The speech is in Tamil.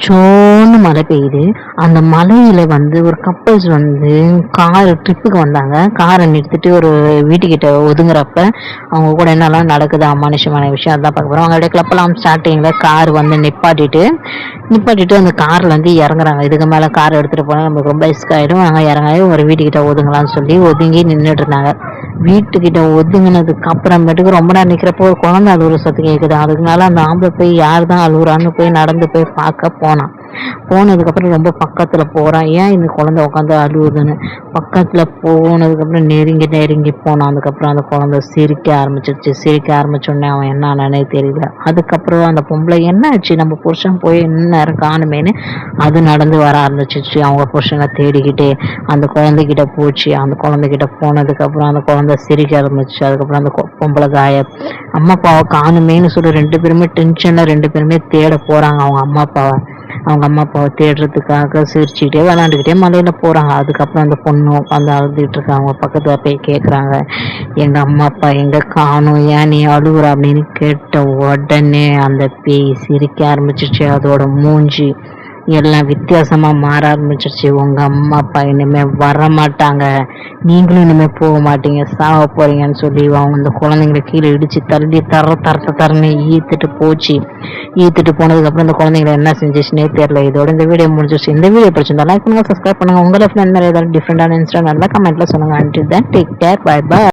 சோன்னு மழை பெய்யுது. அந்த மழையில ஒரு கப்பல்ஸ் கார் ட்ரிப்புக்கு வந்தாங்க. காரை நிறுத்திட்டு ஒரு வீட்டுக்கிட்ட ஒதுங்குறப்ப, அவங்க கூட என்னலாம் நடக்குது அமானுஷ்யமான விஷயம் அதான் பார்க்க போறோம். அவங்களுடைய கிளப்லாம் ஸ்டார்ட்டிங்ல கார் நிப்பாட்டிட்டு அந்த கார்ல இறங்குறாங்க. இதுக்கு மேல கார் எடுத்துட்டு போனா நமக்கு ரொம்ப ரிஸ்க் ஆயிடும். நாங்க இறங்கி ஒரு வீட்டுக்கிட்ட ஒதுங்கலாம்னு சொல்லி ஒதுங்கி நின்றுட்டு இருந்தாங்க. வீட்டுக்கிட்ட ஒதுங்கினதுக்கு அப்புறமேட்டுக்கு ரொம்ப நேரம் நிக்கிறப்போ ஒரு குழந்தை அழுவுற சத்தம் கேக்குது. அதுக்குனால அந்த ஆம்பளை போய் யார் தான் அழுவுறான்னு போய் நடந்து போய் பார்க்க போனான். போனதுக்கப்புறம் ரொம்ப பக்கத்துல போறான். ஏன் இந்த குழந்தை உட்காந்து அழுவுதுன்னு பக்கத்துல போனதுக்கப்புறம் நெருங்கி நெருங்கி போனான். அதுக்கப்புறம் அந்த குழந்தை சிரிக்க ஆரம்பிச்சிருச்சு. சிரிக்க ஆரம்பிச்சோடனே அவன் என்னன்னே தெரியல. அதுக்கப்புறம் அந்த பொம்பளை என்ன ஆச்சு, நம்ம புருஷன் போய் என்ன காணுமேன்னு அது நடந்து வர ஆரம்பிச்சிருச்சு. அவங்க புருஷனை தேடிக்கிட்டே அந்த குழந்தைகிட்ட போச்சு. அந்த குழந்தைகிட்ட போனதுக்கப்புறம் அந்த குழந்தை சிரிக்க ஆரம்பிச்சு. அதுக்கப்புறம் அந்த பொம்பளை காயப் அம்மா அப்பாவை காணுமேன்னு சொல்லி 2 பேருமே டென்ஷன்ல 2 பேருமே தேட போறாங்க அவங்க அம்மா அப்பாவை. அவங்க அம்மா அப்பாவை தேடுறதுக்காக சிரிச்சுக்கிட்டே விளாண்டுக்கிட்டே மலையில போறாங்க. அதுக்கப்புறம் அந்த பொண்ணு உட்காந்து அழுதுட்டு இருக்காங்க. பக்கத்துல போய் கேக்குறாங்க, எங்க அம்மா அப்பா எங்க காணும், ஏன் நீ அழுகுற அப்படின்னு கேட்ட உடனே அந்த பேய் சிரிக்க ஆரம்பிச்சிச்சு. அதோட மூஞ்சி எல்லாம் வித்தியாசமா மாற ஆரம்பிச்சிருச்சு. உங்க அம்மா அப்பா இனிமே வர மாட்டாங்க, நீங்களும் இனிமே போக மாட்டீங்க, சாவ போறீங்கன்னு சொல்லி அவங்க அந்த குழந்தைங்களை கீழே இடிச்சு தள்ளி தரன்னு ஈத்துட்டு போச்சு. ஈத்துட்டு போனதுக்கு அப்புறம் இந்த குழந்தைங்களை என்ன செஞ்சுச்சுன்னே தெரியல. இதோட இந்த வீடியோ முடிஞ்சிருச்சு. இந்த வீடியோ பிடிச்சிருந்தா லைக் பண்ணுங்க, சப்ஸ்கிரைப் பண்ணுங்க. உங்க லைஃப்ல என்ன ஏதாவது டிஃப்ரெண்டான இன்சிடென்ட் நல்லா கமெண்ட்ல சொல்லுங்க. Until then, take care, bye bye.